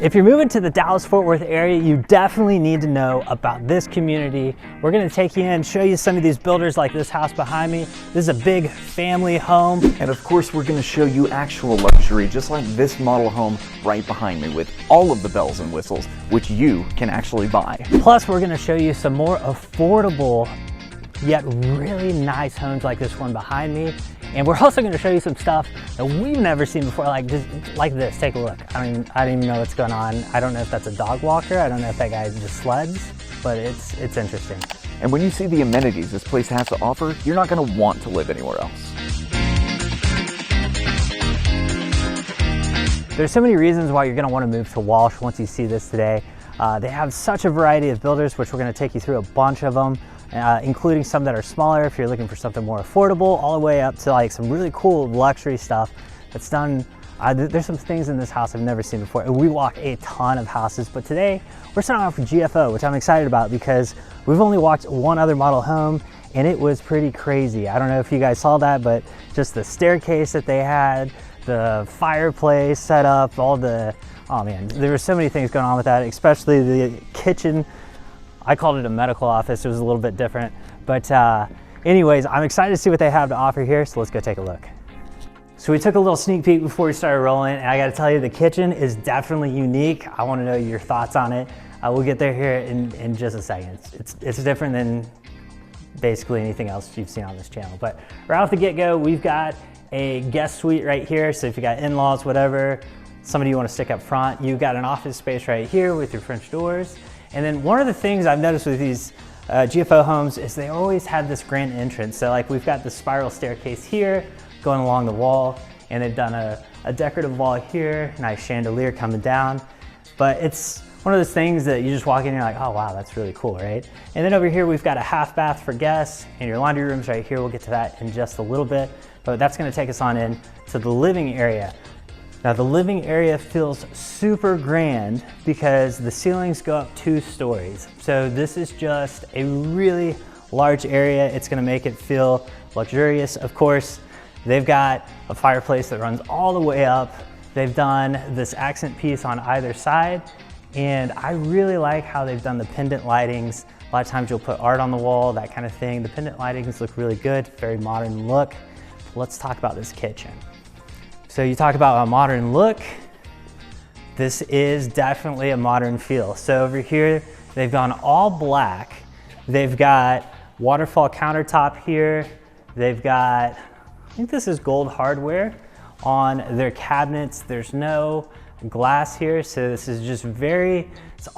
If you're moving to the Dallas-Fort Worth area, you definitely need to know about this community. We're gonna take you in, show you some of these builders like this house behind me. This is a big family home. And of course, we're gonna show you actual luxury, just like this model home right behind me with all of the bells and whistles, which you can actually buy. Plus, we're gonna show you some more affordable, yet really nice homes like this one behind me. And we're also going to show you some stuff that we've never seen before, like this. Take a look. I don't even know what's going on. I don't know if that's a dog walker. I don't know if that guy just sleds, but it's interesting. And when you see the amenities this place has to offer, you're not going to want to live anywhere else. There's so many reasons why you're going to want to move to Walsh once you see this today. They have such a variety of builders, which we're going to take you through a bunch of them. Including some that are smaller if you're looking for something more affordable, all the way up to like some really cool luxury stuff that's done. There's some things in this house I've never seen before. We walk a ton of houses, but today we're starting off with GFO, which I'm excited about because we've only walked one other model home and it was pretty crazy. I don't know if you guys saw that, but just the staircase that they had, the fireplace set up, oh man, there were so many things going on with that, especially the kitchen. I called it a medical office. It was a little bit different. But anyways, I'm excited to see what they have to offer here, so let's go take a look. So we took a little sneak peek before we started rolling, and I gotta tell you, the kitchen is definitely unique. I wanna know your thoughts on it. We'll get there here in just a second. It's different than basically anything else you've seen on this channel. But right off the get-go, we've got a guest suite right here. So if you got in-laws, whatever, somebody you wanna stick up front, you've got an office space right here with your French doors. And then one of the things I've noticed with these GFO homes is they always have this grand entrance. So like we've got the spiral staircase here going along the wall, and they've done a decorative wall here, nice chandelier coming down. But it's one of those things that you just walk in and you're like, oh wow, that's really cool, right? And then over here we've got a half bath for guests, and your laundry room's right here. We'll get to that in just a little bit, but that's gonna take us on in to the living area. Now the living area feels super grand because the ceilings go up 2 stories. So this is just a really large area. It's gonna make it feel luxurious. Of course, they've got a fireplace that runs all the way up. They've done this accent piece on either side. And I really like how they've done the pendant lightings. A lot of times you'll put art on the wall, that kind of thing. The pendant lightings look really good, very modern look. Let's talk about this kitchen. So you talk about a modern look, this is definitely a modern feel. So over here, they've gone all black. They've got waterfall countertop here. They've got, I think this is gold hardware on their cabinets. There's no glass here, so this is just it's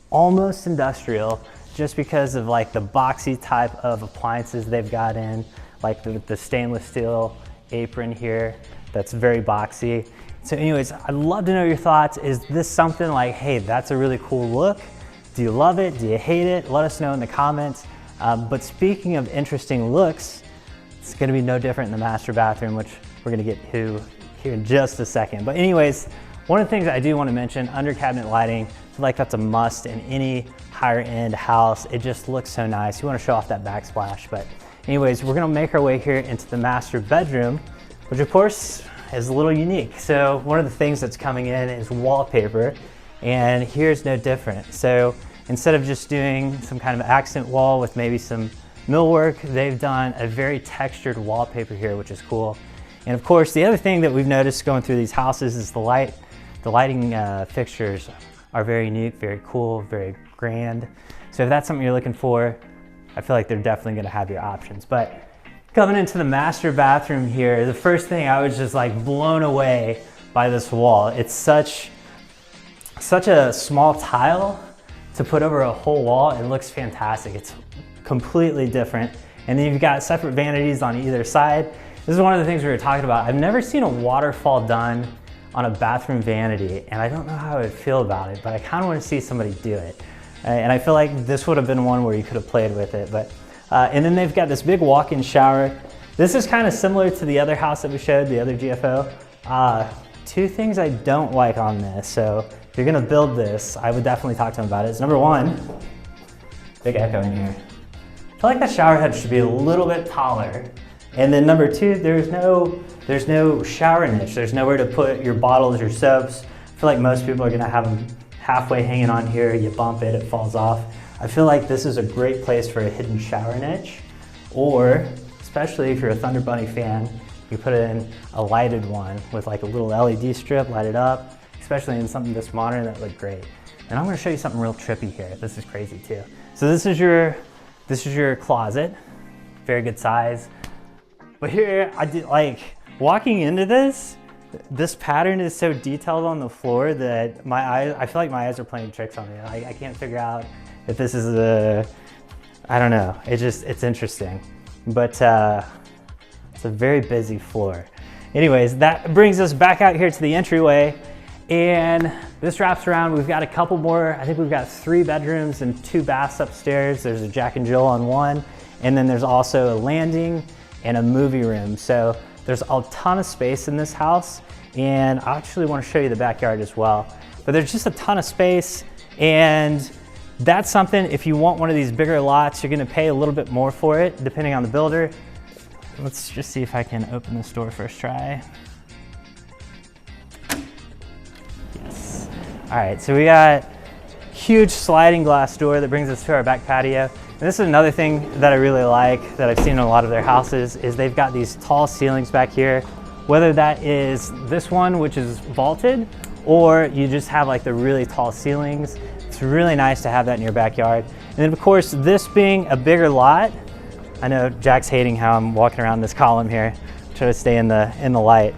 almost industrial, just because of like the boxy type of appliances they've got in, like the stainless steel apron here that's very boxy. So anyways, I'd love to know your thoughts. Is this something like, hey, that's a really cool look? Do you love it? Do you hate it? Let us know in the comments. But speaking of interesting looks, it's gonna be no different in the master bathroom, which we're gonna get to here in just a second. But anyways, one of the things I do wanna mention, under cabinet lighting, I feel like that's a must in any higher end house. It just looks so nice. You wanna show off that backsplash. But anyways, we're gonna make our way here into the master bedroom, which of course is a little unique. So one of the things that's coming in is wallpaper, and here's no different. So instead of just doing some kind of accent wall with maybe some millwork, they've done a very textured wallpaper here, which is cool. And of course, the other thing that we've noticed going through these houses is the lighting fixtures are very unique, very cool, very grand. So if that's something you're looking for, I feel like they're definitely gonna have your options. But coming into the master bathroom here, the first thing I was just like blown away by this wall. It's such a small tile to put over a whole wall. It looks fantastic. It's completely different. And then you've got separate vanities on either side. This is one of the things we were talking about. I've never seen a waterfall done on a bathroom vanity, and I don't know how I would feel about it, but I kind of want to see somebody do it. And I feel like this would have been one where you could have played with it. But and then they've got this big walk-in shower. This is kind of similar to the other house that we showed, the other GFO. 2 things I don't like on this. So if you're gonna build this, I would definitely talk to them about it. It's number 1, big echo in here. I feel like the shower head should be a little bit taller. And then number 2, there's no shower niche. There's nowhere to put your bottles, your soaps, I feel like most people are gonna have them halfway hanging on here, you bump it, it falls off. I feel like this is a great place for a hidden shower niche, or especially if you're a Thunder Bunny fan, you put in a lighted one with like a little LED strip, light it up, especially in something this modern, that look great. And I'm gonna show you something real trippy here. This is crazy too. So this is your closet, very good size. But here, I did like, walking into this pattern is so detailed on the floor that I feel like my eyes are playing tricks on me. I can't figure out if this is I don't know, it's interesting. But it's a very busy floor. Anyways, that brings us back out here to the entryway, and this wraps around. We've got a couple more, I think we've got 3 bedrooms and 2 baths upstairs. There's a Jack and Jill on one, and then there's also a landing and a movie room. So there's a ton of space in this house, and I actually want to show you the backyard as well. But there's just a ton of space, and that's something, if you want one of these bigger lots, you're gonna pay a little bit more for it, depending on the builder. Let's just see if I can open this door first try. Yes. All right, so we got huge sliding glass door that brings us to our back patio. And this is another thing that I really like that I've seen in a lot of their houses, is they've got these tall ceilings back here, whether that is this one, which is vaulted, or you just have like the really tall ceilings. It's really nice to have that in your backyard. And then of course, this being a bigger lot, I know Jack's hating how I'm walking around this column here, try to stay in the light.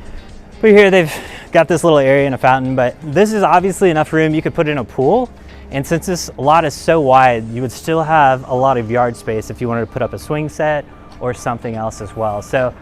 But here they've got this little area and a fountain, but this is obviously enough room you could put in a pool. And since this lot is so wide, you would still have a lot of yard space if you wanted to put up a swing set or something else as well. So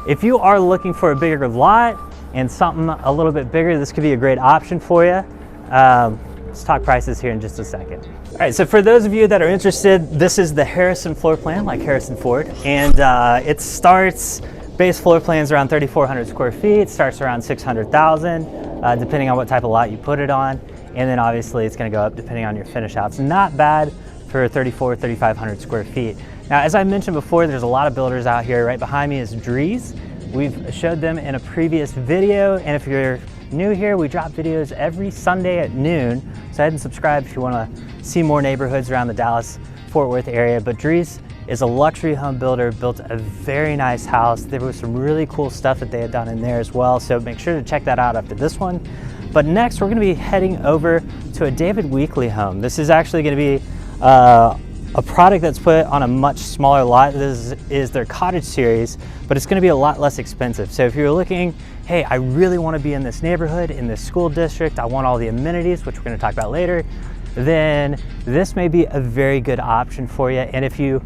if you are looking for a bigger lot and something a little bit bigger, this could be a great option for you. Let's talk prices here in just a second. All right, so for those of you that are interested, this is the Harrison floor plan, like Harrison Ford, and it starts, base floor plan's around 3,400 square feet. It starts around 600,000, depending on what type of lot you put it on. And then obviously it's gonna go up depending on your finish outs. Not bad for 3,500 square feet. Now, as I mentioned before, there's a lot of builders out here. Right behind me is Drees. We've showed them in a previous video, and if you're new here, we drop videos every Sunday at noon. So go ahead and subscribe if you wanna see more neighborhoods around the Dallas-Fort Worth area. But Drees is a luxury home builder, built a very nice house. There was some really cool stuff that they had done in there as well. So make sure to check that out after this one. But next, we're gonna be heading over to a David Weekley home. This is actually gonna be a product that's put on a much smaller lot. This is their cottage series, but it's gonna be a lot less expensive. So if you're looking, hey, I really wanna be in this neighborhood, in this school district, I want all the amenities, which we're gonna talk about later, then this may be a very good option for you. And if you're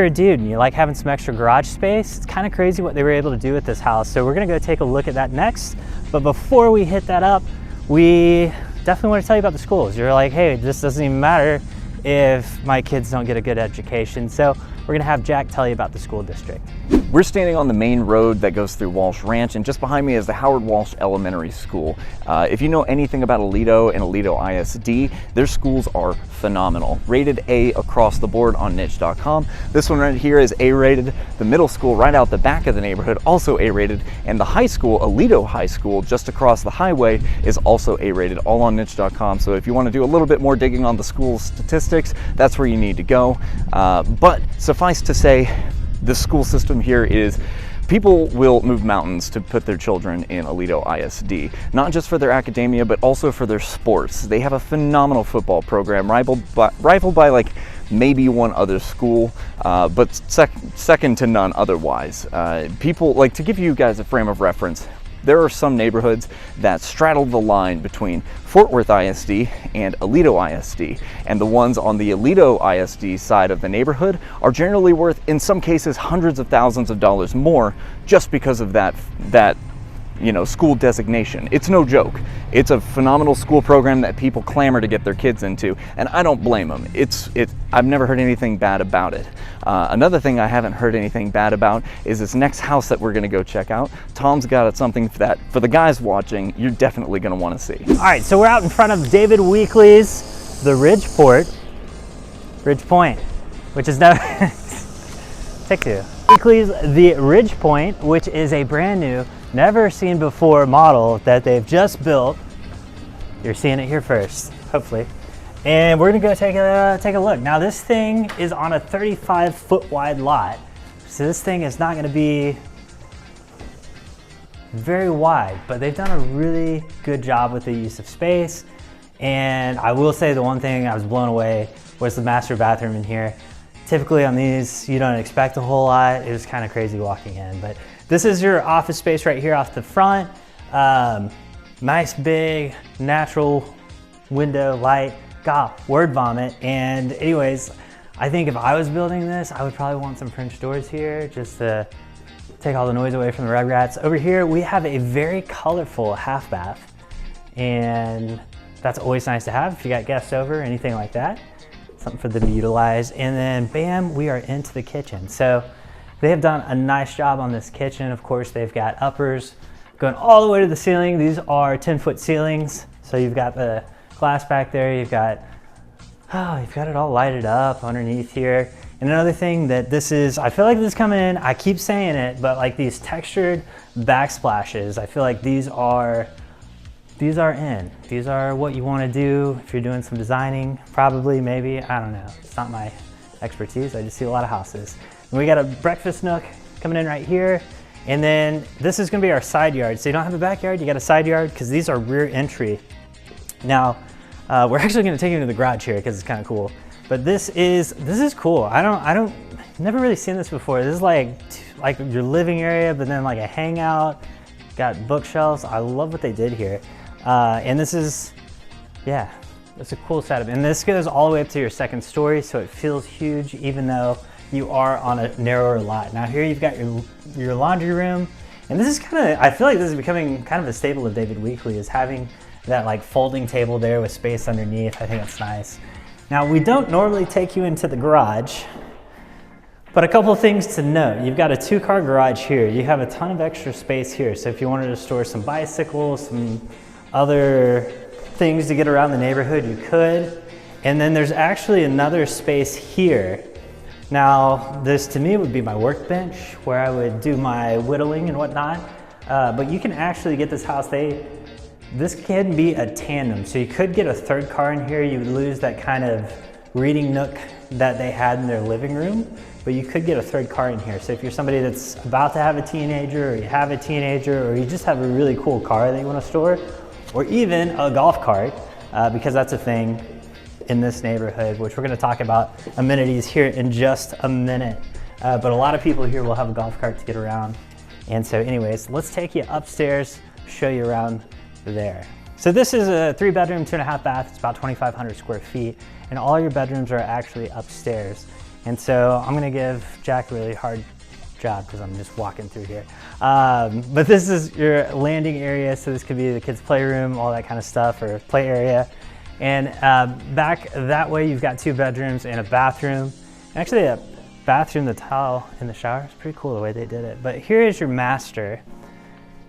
a dude and you like having some extra garage space, it's kind of crazy what they were able to do with this house. So we're gonna go take a look at that next. But before we hit that up, we definitely want to tell you about the schools. You're like, hey, this doesn't even matter if my kids don't get a good education. So we're gonna have Jack tell you about the school district. We're standing on the main road that goes through Walsh Ranch, and just behind me is the Howard Walsh Elementary School. If you know anything about Aledo and Aledo ISD, their schools are phenomenal. Rated A across the board on niche.com. This one right here is A-rated. The middle school right out the back of the neighborhood, also A-rated. And the high school, Aledo High School, just across the highway, is also A-rated, all on niche.com. So if you want to do a little bit more digging on the school statistics, that's where you need to go. But suffice to say, the school system here is, people will move mountains to put their children in Aledo ISD, not just for their academia, but also for their sports. They have a phenomenal football program, rivaled by like maybe one other school, but second to none otherwise. People, like, to give you guys a frame of reference, there are some neighborhoods that straddle the line between Fort Worth ISD and Aledo ISD, and the ones on the Aledo ISD side of the neighborhood are generally worth, in some cases, hundreds of thousands of dollars more, just because of that school designation. It's no joke. It's a phenomenal school program that people clamor to get their kids into, and I don't blame them. I've never heard anything bad about it. Another thing I haven't heard anything bad about is this next house that we're gonna go check out. Tom's got something that, for the guys watching, you're definitely gonna wanna see. All right, so we're out in front of David Weekley's, the Ridge Point, which is never, take two. Weekley's the Ridge Point, which is a brand new, never seen before model that they've just built You're seeing it here first, hopefully. And we're gonna go take a look. Now this thing is on a 35-foot wide lot. So this thing is not gonna be very wide, but they've done a really good job with the use of space. And I will say the one thing I was blown away was the master bathroom in here. Typically on these, you don't expect a whole lot. It was kind of crazy walking in, but this is your office space right here off the front. Nice big natural window light. God, word vomit. And anyways, I think if I was building this, I would probably want some French doors here just to take all the noise away from the rugrats. Over here, we have a very colorful half bath, and that's always nice to have if you got guests over, anything like that. Something for them to utilize. And then bam, we are into the kitchen. So they have done a nice job on this kitchen. Of course, they've got uppers going all the way to the ceiling. These are 10-foot ceilings. So you've got the glass back there. You've got it all lighted up underneath here. And another thing that this is, I feel like this is coming in, I keep saying it, but like these textured backsplashes, I feel like these are in. These are what you want to do if you're doing some designing, probably, maybe, I don't know. It's not my expertise, I just see a lot of houses. And we got a breakfast nook coming in right here. And then this is gonna be our side yard. So you don't have a backyard, you got a side yard, because these are rear entry. Now, we're actually gonna take you to the garage here because it's kind of cool. But this is cool. Never really seen this before. This is like your living area, but then like a hangout. Got bookshelves. I love what they did here. And this is, yeah, it's a cool setup. And this goes all the way up to your second story, so it feels huge even though you are on a narrower lot. Now here you've got your laundry room. And this is kind of, I feel like this is becoming kind of a staple of David Weekley, is having that like folding table there with space underneath. I think it's nice. Now we don't normally take you into the garage, but a couple of things to note. You've got a 2-car garage here. You have a ton of extra space here. So if you wanted to store some bicycles, some other things to get around the neighborhood, you could. And then there's actually another space here. Now this to me would be my workbench where I would do my whittling and whatnot. But you can actually get this house, this can be a tandem. So you could get a 3rd car in here. You would lose that kind of reading nook that they had in their living room, but you could get a 3rd car in here. So if you're somebody that's about to have a teenager, or you have a teenager, or you just have a really cool car that you want to store, or even a golf cart, because that's a thing in this neighborhood, which we're going to talk about amenities here in just a minute. But a lot of people here will have a golf cart to get around. And so anyways, let's take you upstairs, show you around there. So this is a 3-bedroom, 2.5 bath. It's about 2,500 square feet, and all your bedrooms are actually upstairs. And so I'm gonna give Jack a really hard job because I'm just walking through here. But this is your landing area. So this could be the kids' playroom, all that kind of stuff, or play area. And back that way, you've got 2 bedrooms and a bathroom. Actually, a bathroom, the tile in the shower is pretty cool the way they did it. But here is your master.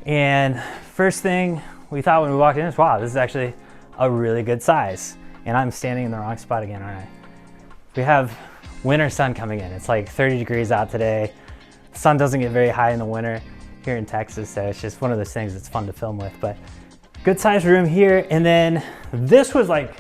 And first thing we thought when we walked in is, wow, this is actually a really good size. And I'm standing in the wrong spot again, aren't I? We have winter sun coming in. It's like 30 degrees out today. The sun doesn't get very high in the winter here in Texas, so it's just one of those things that's fun to film with. But good sized room here. And then this was like,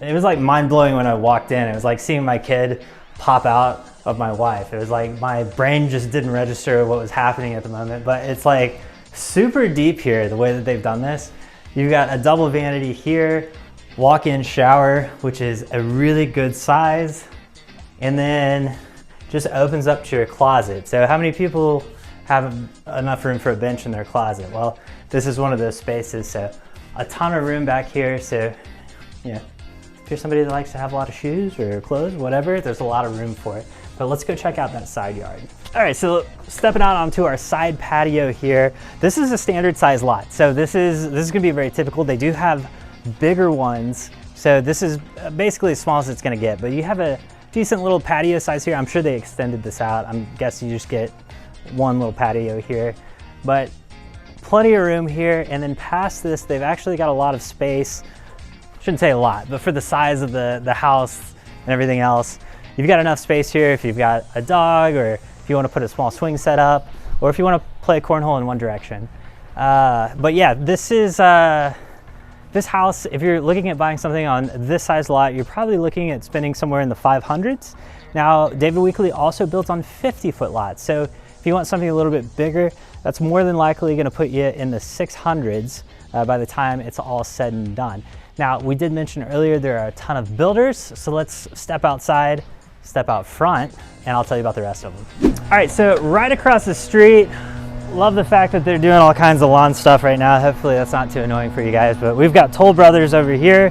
it was like mind blowing when I walked in. It was like seeing my kid pop out of my wife. It was like my brain just didn't register what was happening at the moment, but it's like super deep here, the way that they've done this. You've got a double vanity here, walk-in shower, which is a really good size, and then just opens up to your closet. So how many people have enough room for a bench in their closet? Well, this is one of those spaces, so a ton of room back here. So, you know, if you're somebody that likes to have a lot of shoes or clothes, whatever, there's a lot of room for it. But let's go check out that side yard. All right, so stepping out onto our side patio here. This is a standard size lot. So this is gonna be very typical. They do have bigger ones. So this is basically as small as it's gonna get, but you have a decent little patio size here. I'm sure they extended this out. I'm guessing you just get one little patio here, but plenty of room here. And then past this, they've actually got a lot of space. Shouldn't say a lot, but for the size of the house and everything else, you've got enough space here if you've got a dog, or if you want to put a small swing set up, or if you want to play cornhole in one direction. But yeah, this is this house, if you're looking at buying something on this size lot, you're probably looking at spending somewhere in the 500s. Now, David Weekley also builds on 50-foot lots. So if you want something a little bit bigger, that's more than likely gonna put you in the 600s by the time it's all said and done. Now, we did mention earlier there are a ton of builders, so let's step outside, step out front, and I'll tell you about the rest of them. All right, so right across the street, love the fact that they're doing all kinds of lawn stuff right now. Hopefully that's not too annoying for you guys, but we've got Toll Brothers over here,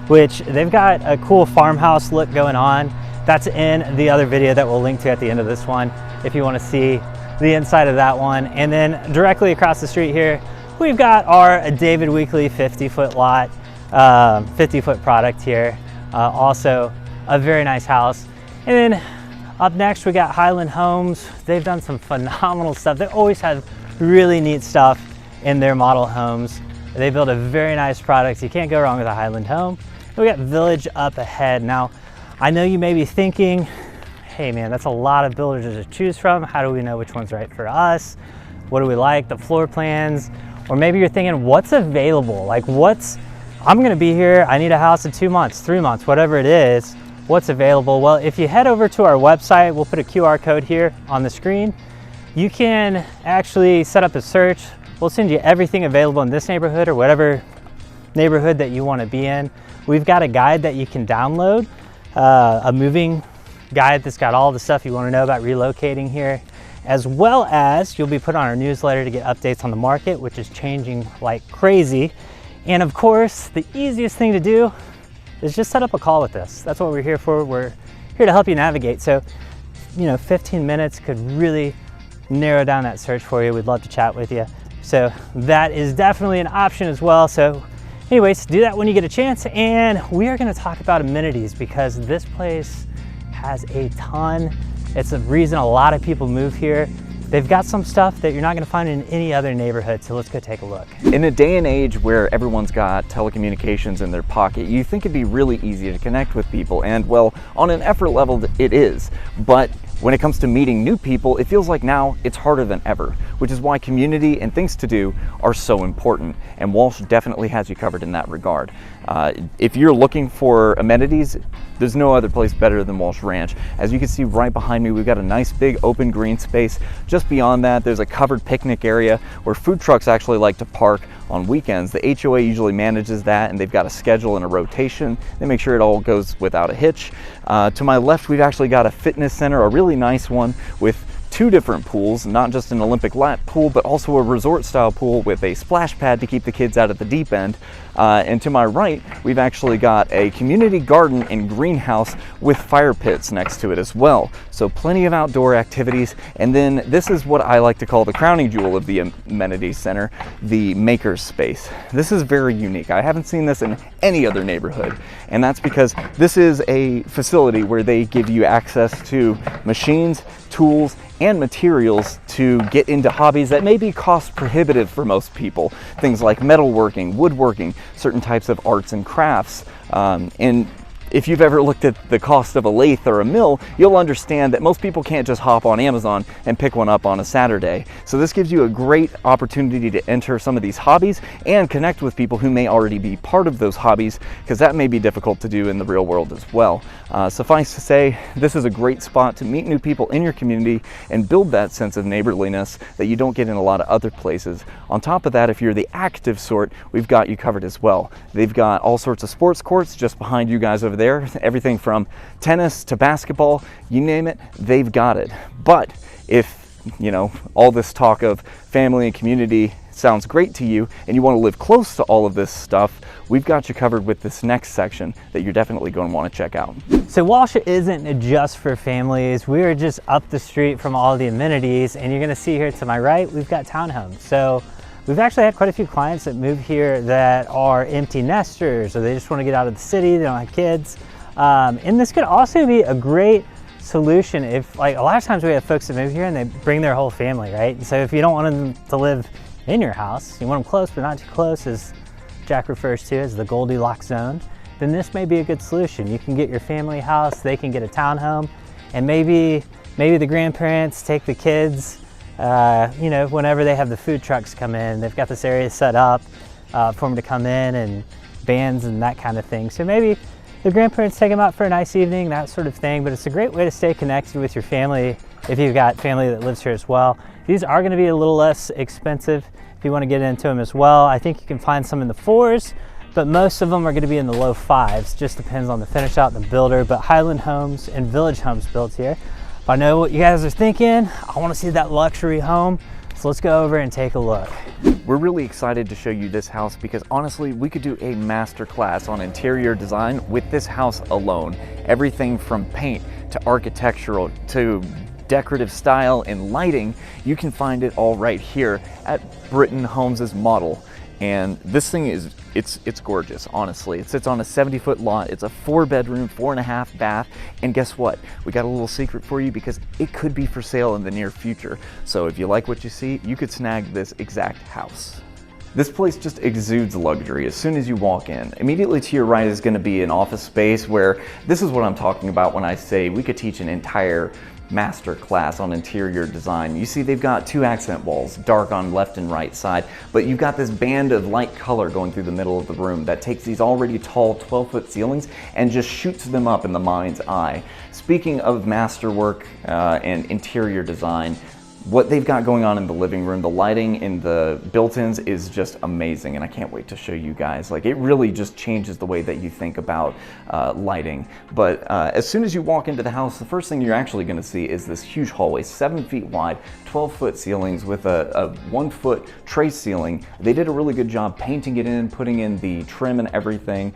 which they've got a cool farmhouse look going on. That's in the other video that we'll link to at the end of this one if you want to see the inside of that one. And then directly across the street here, we've got our David Weekley 50-foot lot, 50-foot product here. Also a very nice house. And then up next, we got Highland Homes. They've done some phenomenal stuff. They always have really neat stuff in their model homes. They build a very nice product. You can't go wrong with a Highland home. We got Village up ahead. Now, I know you may be thinking, hey man, that's a lot of builders to choose from. How do we know which one's right for us? What do we like, the floor plans? Or maybe you're thinking, what's available? Like I'm gonna be here, I need a house in 2 months, 3 months, whatever it is. What's available? Well, if you head over to our website, we'll put a QR code here on the screen. You can actually set up a search. We'll send you everything available in this neighborhood or whatever neighborhood that you want to be in. We've got a guide that you can download, a moving guide that's got all the stuff you want to know about relocating here, as well as you'll be put on our newsletter to get updates on the market, which is changing like crazy. And of course, the easiest thing to do is just set up a call with us. That's what we're here for. We're here to help you navigate. So, 15 minutes could really narrow down that search for you. We'd love to chat with you. So that is definitely an option as well. So anyways, do that when you get a chance. And we are gonna talk about amenities because this place has a ton. It's the reason a lot of people move here. They've got some stuff that you're not gonna find in any other neighborhood, so let's go take a look. In a day and age where everyone's got telecommunications in their pocket, you think it'd be really easy to connect with people, and well, on an effort level, it is. But when it comes to meeting new people, it feels like now it's harder than ever, which is why community and things to do are so important, and Walsh definitely has you covered in that regard. If you're looking for amenities, there's no other place better than Walsh Ranch. As you can see right behind me, we've got a nice big open green space. Just beyond that, there's a covered picnic area where food trucks actually like to park on weekends. The HOA usually manages that, and they've got a schedule and a rotation. They make sure it all goes without a hitch. To my left, we've actually got a fitness center, a really nice one with 2 different pools, not just an Olympic lap pool, but also a resort style pool with a splash pad to keep the kids out at the deep end. And to my right, we've actually got a community garden and greenhouse with fire pits next to it as well. So plenty of outdoor activities. And then this is what I like to call the crowning jewel of the amenity center, the maker's space. This is very unique. I haven't seen this in any other neighborhood. And that's because this is a facility where they give you access to machines, tools, and materials to get into hobbies that may be cost prohibitive for most people. Things like metalworking, woodworking, certain types of arts and crafts. And if you've ever looked at the cost of a lathe or a mill, you'll understand that most people can't just hop on Amazon and pick one up on a Saturday. So this gives you a great opportunity to enter some of these hobbies and connect with people who may already be part of those hobbies, because that may be difficult to do in the real world as well. Suffice to say, this is a great spot to meet new people in your community and build that sense of neighborliness that you don't get in a lot of other places. On top of that, if you're the active sort, we've got you covered as well. They've got all sorts of sports courts just behind you guys over there. Everything from tennis to basketball, you name it, they've got it. But if, all this talk of family and community sounds great to you and you want to live close to all of this stuff, we've got you covered with this next section that you're definitely going to want to check out. So Walsh isn't just for families. We're just up the street from all the amenities, and you're going to see here to my right, we've got townhomes. So we've actually had quite a few clients that move here that are empty nesters, or they just want to get out of the city, they don't have kids. And this could also be a great solution if, a lot of times we have folks that move here and they bring their whole family, right? And so if you don't want them to live in your house, you want them close but not too close, as Jack refers to as the Goldilocks zone, then this may be a good solution. You can get your family house, they can get a townhome, and maybe the grandparents take the kids, whenever they have the food trucks come in, they've got this area set up for them to come in and bands and that kind of thing. So maybe the grandparents take them out for a nice evening, that sort of thing, but it's a great way to stay connected with your family if you've got family that lives here as well. These are going to be a little less expensive if you want to get into them as well. I think you can find some in the 4s, but most of them are going to be in the low 5s. Just depends on the finish out and the builder. But Highland Homes and Village Homes built here. If I know what you guys are thinking, I want to see that luxury home. So let's go over and take a look. We're really excited to show you this house because honestly, we could do a master class on interior design with this house alone. Everything from paint to architectural to decorative style and lighting, you can find it all right here at Britton Homes' model. And this thing is, it's gorgeous, honestly. It sits on a 70-foot lot. It's a 4-bedroom, 4.5 bath. And guess what? We got a little secret for you because it could be for sale in the near future. So if you like what you see, you could snag this exact house. This place just exudes luxury as soon as you walk in. Immediately to your right is going to be an office space where this is what I'm talking about when I say we could teach an entire master class on interior design. You see they've got 2 accent walls, dark on left and right side, but you've got this band of light color going through the middle of the room that takes these already tall 12-foot ceilings and just shoots them up in the mind's eye. Speaking of masterwork and interior design, what they've got going on in the living room, the lighting in the built-ins is just amazing, and I can't wait to show you guys. Like, it really just changes the way that you think about lighting. But as soon as you walk into the house, the first thing you're actually going to see is this huge hallway, 7 feet wide, 12-foot ceilings with a 1-foot tray ceiling. They did a really good job painting it in, putting in the trim and everything.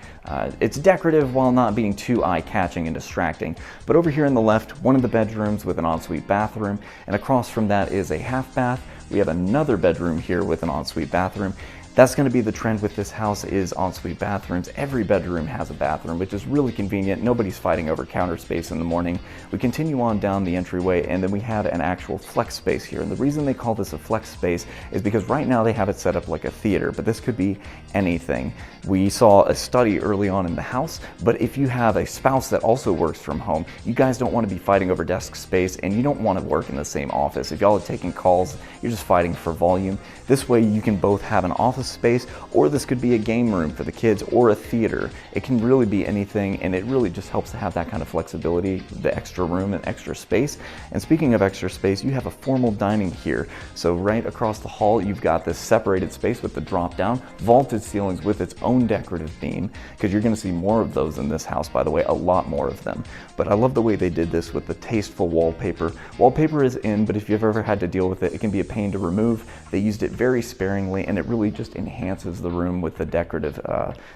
It's decorative while not being too eye-catching and distracting. But over here on the left, one of the bedrooms with an ensuite bathroom, and across from that is a half bath. We have another bedroom here with an ensuite bathroom. That's going to be the trend with this house, is ensuite bathrooms. Every bedroom has a bathroom, which is really convenient. Nobody's fighting over counter space in the morning. We continue on down the entryway, and then we have an actual flex space here. And the reason they call this a flex space is because right now they have it set up like a theater, but this could be anything. We saw a study early on in the house, but if you have a spouse that also works from home, you guys don't want to be fighting over desk space, and you don't want to work in the same office. If y'all are taking calls, you're just fighting for volume. This way you can both have an office space, or this could be a game room for the kids, or a theater. It can really be anything, and it really just helps to have that kind of flexibility, the extra room and extra space. And speaking of extra space, you have a formal dining here. So right across the hall, you've got this separated space with the drop down, vaulted ceilings with its own decorative beam, because you're going to see more of those in this house, by the way, a lot more of them. But I love the way they did this with the tasteful wallpaper. Wallpaper is in, but if you've ever had to deal with it, it can be a pain to remove. They used it very sparingly, and it really just enhances the room with the decorative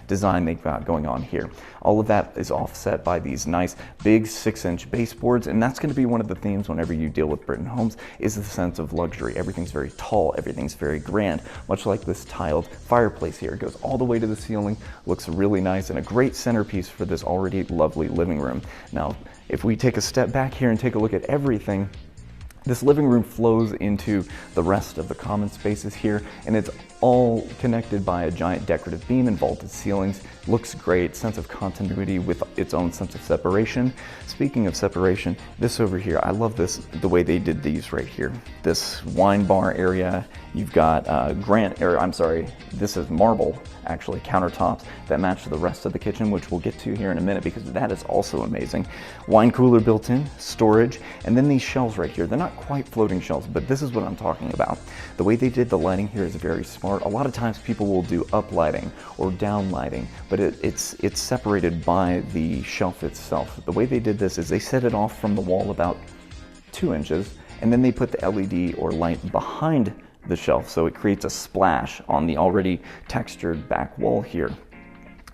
design they've got going on here. All of that is offset by these nice big 6-inch baseboards, and that's going to be one of the themes whenever you deal with Britton Homes, is the sense of luxury. Everything's very tall, everything's very grand, much like this tiled fireplace here. It goes all the way to the ceiling, looks really nice, and a great centerpiece for this already lovely living room. Now, if we take a step back here and take a look at everything, this living room flows into the rest of the common spaces here, and it's all connected by a giant decorative beam and vaulted ceilings. Looks great, sense of continuity with its own sense of separation. Speaking of separation, this over here, I love this, the way they did these right here. This wine bar area, you've got this is marble, actually, countertops that match the rest of the kitchen, which we'll get to here in a minute because that is also amazing. Wine cooler built in, storage, and then these shelves right here. They're not quite floating shelves, but this is what I'm talking about. The way they did the lighting here is very smart. A lot of times people will do up lighting or down lighting, but it's separated by the shelf itself. The way they did this is they set it off from the wall about 2 inches, and then they put the LED or light behind the shelf, so it creates a splash on the already textured back wall here.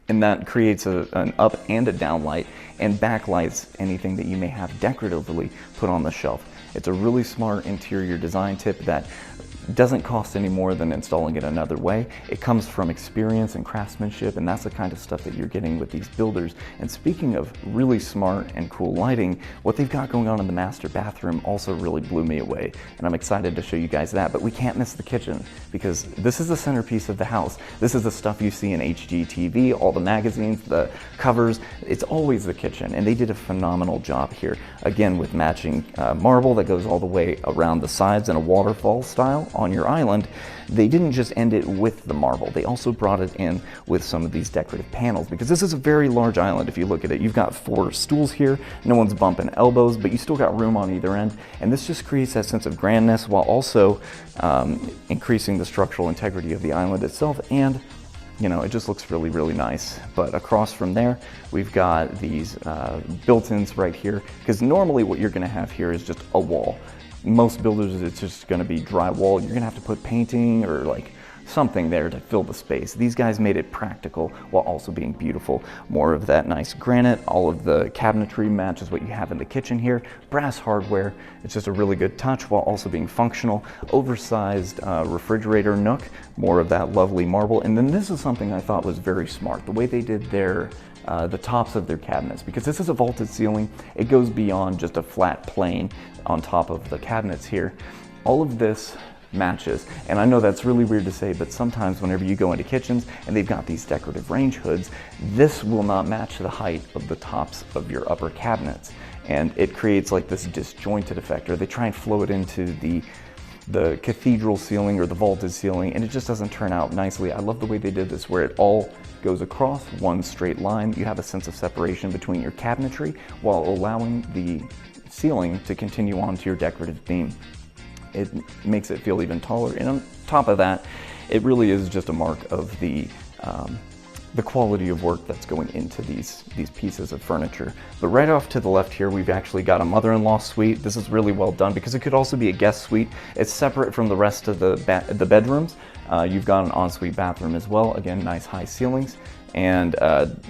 And that creates an up and a down light, and backlights anything that you may have decoratively put on the shelf. It's a really smart interior design tip that doesn't cost any more than installing it another way. It comes from experience and craftsmanship, and that's the kind of stuff that you're getting with these builders. And speaking of really smart and cool lighting, what they've got going on in the master bathroom also really blew me away, and I'm excited to show you guys that. But we can't miss the kitchen, because this is the centerpiece of the house. This is the stuff you see in HGTV, all the magazines, the covers. It's always the kitchen, and they did a phenomenal job here. Again, with matching marble that goes all the way around the sides in a waterfall style, on your island, they didn't just end it with the marble. They also brought it in with some of these decorative panels, because this is a very large island. If you look at it, you've got 4 stools here. No one's bumping elbows, but you still got room on either end. And this just creates that sense of grandness while also increasing the structural integrity of the island itself. And you know, it just looks really, really nice. But across from there, we've got these built-ins right here, because normally what you're going to have here is just a wall. Most builders, it's just going to be drywall. You're going to have to put painting or like something there to fill the space. These guys made it practical while also being beautiful. More of that nice granite. All of the cabinetry matches what you have in the kitchen here. Brass hardware. It's just a really good touch while also being functional. Oversized refrigerator nook. More of that lovely marble. And then this is something I thought was very smart. The way they did their the tops of their cabinets, because this is a vaulted ceiling. It goes beyond just a flat plane on top of the cabinets here. All of this matches, and I know that's really weird to say, but sometimes whenever you go into kitchens and they've got these decorative range hoods, this will not match the height of the tops of your upper cabinets, and it creates like this disjointed effect, or they try and flow it into the cathedral ceiling or the vaulted ceiling, and it just doesn't turn out nicely. I love the way they did this, where it all goes across one straight line. You have a sense of separation between your cabinetry while allowing the ceiling to continue onto your decorative beam. It makes it feel even taller, and on top of that, it really is just a mark of the quality of work that's going into these pieces of furniture. But right off to the left here, we've actually got a mother-in-law suite. This is really well done because it could also be a guest suite. It's separate from the rest of the bedrooms. You've got an ensuite bathroom as well. Again, nice high ceilings. And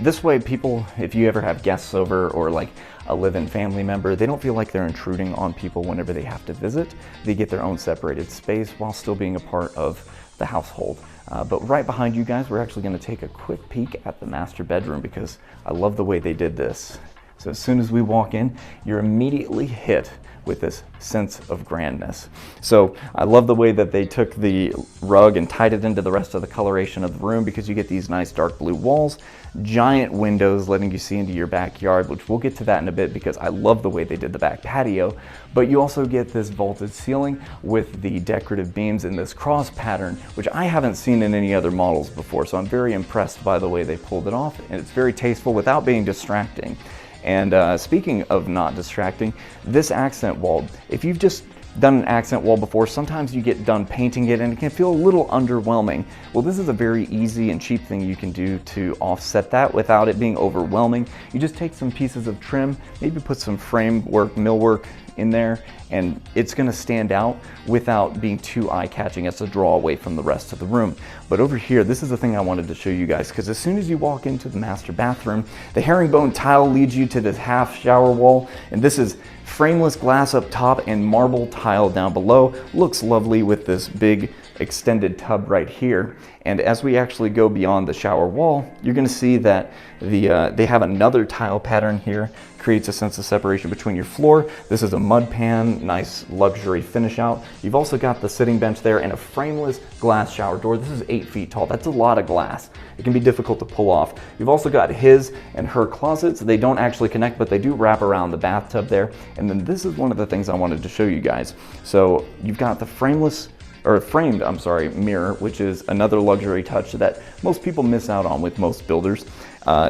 this way, people, if you ever have guests over or like a live-in family member, they don't feel like they're intruding on people whenever they have to visit. They get their own separated space while still being a part of the household. But right behind you guys, we're actually going to take a quick peek at the master bedroom, because I love the way they did this. So as soon as we walk in, you're immediately hit with this sense of grandness. So I love the way that they took the rug and tied it into the rest of the coloration of the room, because you get these nice dark blue walls, giant windows letting you see into your backyard, which we'll get to that in a bit because I love the way they did the back patio. But you also get this vaulted ceiling with the decorative beams in this cross pattern, which I haven't seen in any other models before. So I'm very impressed by the way they pulled it off, and it's very tasteful without being distracting. And speaking of not distracting, this accent wall, if you've just done an accent wall before, sometimes you get done painting it and it can feel a little underwhelming. Well, this is a very easy and cheap thing you can do to offset that without it being overwhelming. You just take some pieces of trim, maybe put some framework, millwork in there, and it's going to stand out without being too eye-catching as a draw away from the rest of the room. But over here, this is the thing I wanted to show you guys, because as soon as you walk into the master bathroom, the herringbone tile leads you to this half shower wall, and this is frameless glass up top and marble tile down below. Looks lovely with this big extended tub right here. And as we actually go beyond the shower wall, you're going to see that they have another tile pattern here. Creates a sense of separation between your floor. This is a mud pan, nice luxury finish out. You've also got the sitting bench there and a frameless glass shower door. This is 8 feet tall. That's a lot of glass. It can be difficult to pull off. You've also got his and her closets. They don't actually connect, but they do wrap around the bathtub there. And then this is one of the things I wanted to show you guys. So you've got the framed mirror, which is another luxury touch that most people miss out on with most builders.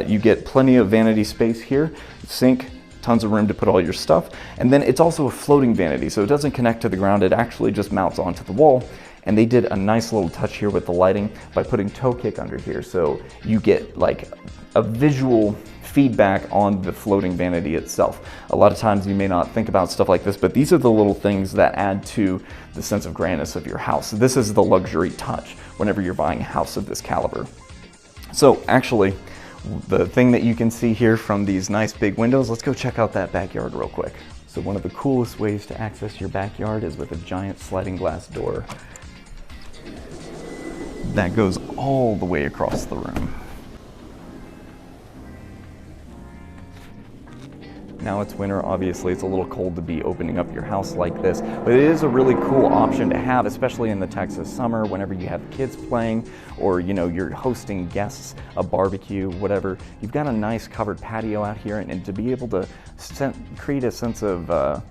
You get plenty of vanity space here, sink, tons of room to put all your stuff, and then it's also a floating vanity, so it doesn't connect to the ground, it actually just mounts onto the wall. And they did a nice little touch here with the lighting by putting toe kick under here, so you get like a visual feedback on the floating vanity itself. A lot of times you may not think about stuff like this, but these are the little things that add to the sense of grandness of your house. This is the luxury touch whenever you're buying a house of this caliber. So actually, the thing that you can see here from these nice big windows, let's go check out that backyard real quick. So one of the coolest ways to access your backyard is with a giant sliding glass door that goes all the way across the room. Now it's winter, obviously it's a little cold to be opening up your house like this, but it is a really cool option to have, especially in the Texas summer whenever you have kids playing, or you're hosting guests, a barbecue, whatever. You've got a nice covered patio out here, and to be able to create a sense of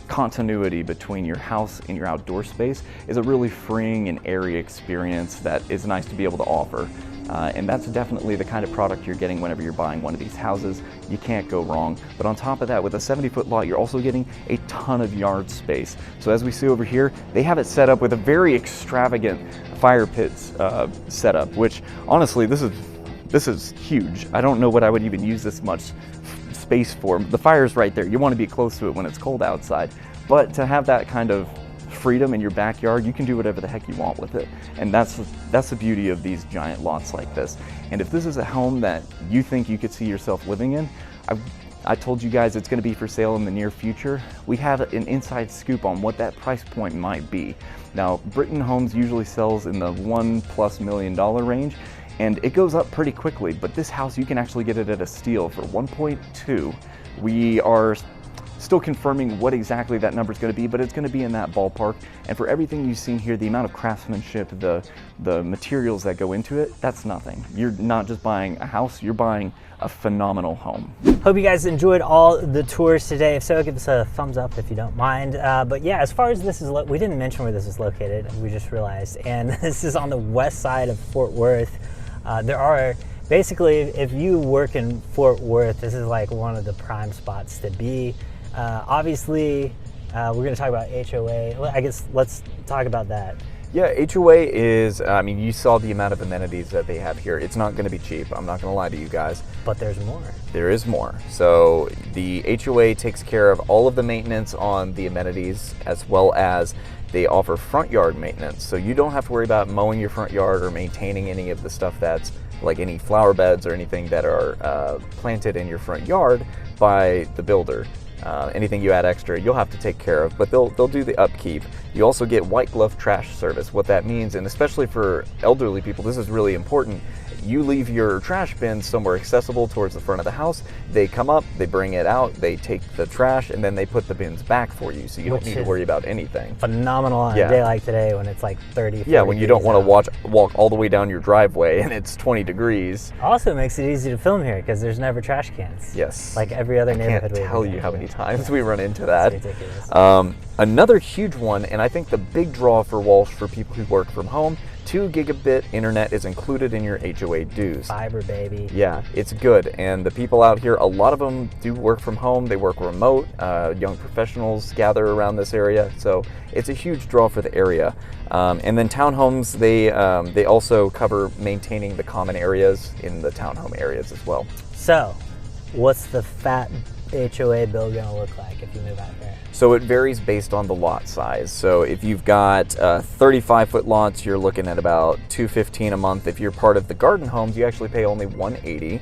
continuity between your house and your outdoor space is a really freeing and airy experience that is nice to be able to offer. And that's definitely the kind of product you're getting whenever you're buying one of these houses. You can't go wrong. But on top of that, with a 70-foot lot, you're also getting a ton of yard space. So as we see over here, they have it set up with a very extravagant fire pits setup, which honestly, this is huge. I don't know what I would even use this much space for. The fire's right there. You want to be close to it when it's cold outside. But to have that kind of freedom in your backyard, you can do whatever the heck you want with it. And that's the beauty of these giant lots like this. And if this is a home that you think you could see yourself living in, I told you guys it's going to be for sale in the near future. We have an inside scoop on what that price point might be. Now, Britton Homes usually sells in the $1+ million range, and it goes up pretty quickly, but this house, you can actually get it at a steal for 1.2. We are still confirming what exactly that number is going to be, but it's going to be in that ballpark. And for everything you've seen here, the amount of craftsmanship, the materials that go into it, that's nothing. You're not just buying a house, you're buying a phenomenal home. Hope you guys enjoyed all the tours today. If so, give us a thumbs up if you don't mind. But yeah, as far as this is, we didn't mention where this is located, we just realized. And this is on the west side of Fort Worth. There are, basically, if you work in Fort Worth, this is like one of the prime spots to be. Obviously, we're going to talk about HOA. I guess let's talk about that. Yeah, HOA is, I mean, you saw the amount of amenities that they have here. It's not going to be cheap. I'm not going to lie to you guys. But there's more. There is more. So the HOA takes care of all of the maintenance on the amenities, as well as they offer front yard maintenance. So you don't have to worry about mowing your front yard or maintaining any of the stuff that's like any flower beds or anything that are planted in your front yard by the builder. Anything you add extra, you'll have to take care of, but they'll do the upkeep. You also get white glove trash service. What that means, and especially for elderly people, this is really important. You leave your trash bin somewhere accessible towards the front of the house. They come up, they bring it out, they take the trash, and then they put the bins back for you, so you don't need to worry about anything. Phenomenal on a day like today when it's like 30, 40 Yeah, when you don't want to walk all the way down your driveway and it's 20 degrees. Also makes it easy to film here because there's never trash cans. Yes. Like every other neighborhood. I can't tell you how many times we run into that. It's ridiculous. Another huge one, and I think the big draw for Walsh for people who work from home, 2 gigabit internet is included in your HOA dues. Fiber, baby. Yeah, it's good. And the people out here, a lot of them do work from home. They work remote. Young professionals gather around this area. So it's a huge draw for the area. And then townhomes, they also cover maintaining the common areas in the townhome areas as well. So what's the fat HOA bill going to look like if you move out here? So it varies based on the lot size. So if you've got 35-foot lots, you're looking at about $215 a month. If you're part of the garden homes, you actually pay only $180.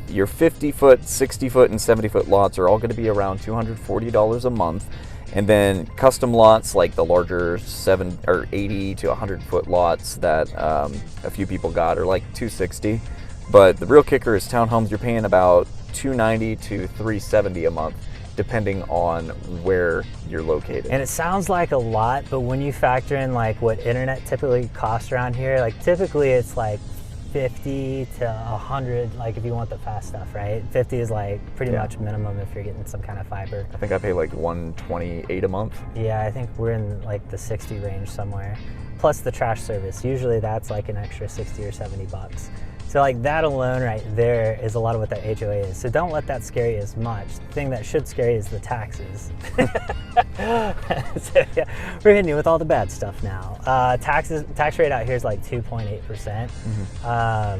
Your 50-foot, 60-foot, and 70-foot lots are all going to be around $240 a month. And then custom lots like the larger 80 to 100-foot lots that a few people got are like $260. But the real kicker is townhomes. You're paying about $290 to $370 a month, depending on where you're located. And it sounds like a lot, but when you factor in like what internet typically costs around here, like typically it's like 50 to 100, like if you want the fast stuff, right? 50 is like pretty much minimum if you're getting some kind of fiber. I think I pay like $128 a month. Yeah, I think we're in like the 60 range somewhere. Plus the trash service. Usually that's like an extra 60 or 70 bucks. So like that alone right there is a lot of what that HOA is. So don't let that scare you as much. The thing that should scare you is the taxes. So yeah, we're hitting you with all the bad stuff now. Tax rate out here is like 2.8%. Mm-hmm. I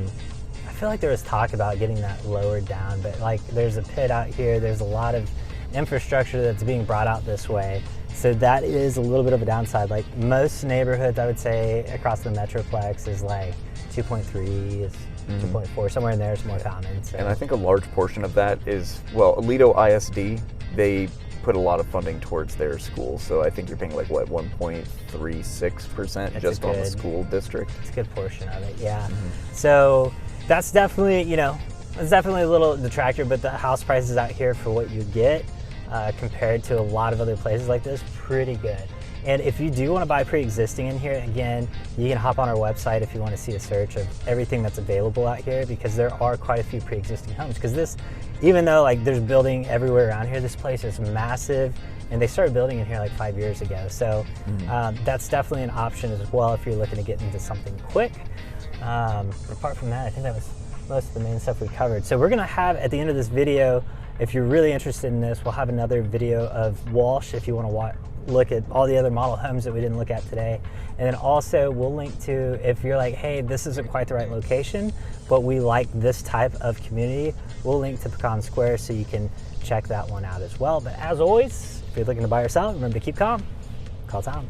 feel like there was talk about getting that lowered down, but like there's a pit out here. There's a lot of infrastructure that's being brought out this way. So that is a little bit of a downside. Like most neighborhoods, I would say across the Metroplex is like 2.3 is 2.4, somewhere in there is more common. So. And I think a large portion of that is, well, Aledo ISD, they put a lot of funding towards their schools. So I think you're paying like, what, 1.36% just on the school district? It's a good portion of it, yeah. Mm-hmm. So that's definitely, it's definitely a little detractor, but the house prices out here for what you get compared to a lot of other places like this, pretty good. And if you do want to buy pre-existing in here, again, you can hop on our website if you want to see a search of everything that's available out here, because there are quite a few pre-existing homes. Because this, even though like there's building everywhere around here, this place is massive, and they started building in here like 5 years ago. So that's definitely an option as well if you're looking to get into something quick. Apart from that, I think that was most of the main stuff we covered. So we're gonna have, at the end of this video, if you're really interested in this, we'll have another video of Walsh if you want to look at all the other model homes that we didn't look at today. And then also we'll link to, if you're like, hey, this isn't quite the right location, but we like this type of community, we'll link to Pecan Square so you can check that one out as well. But as always, if you're looking to buy or sell, remember to keep calm, call Tom.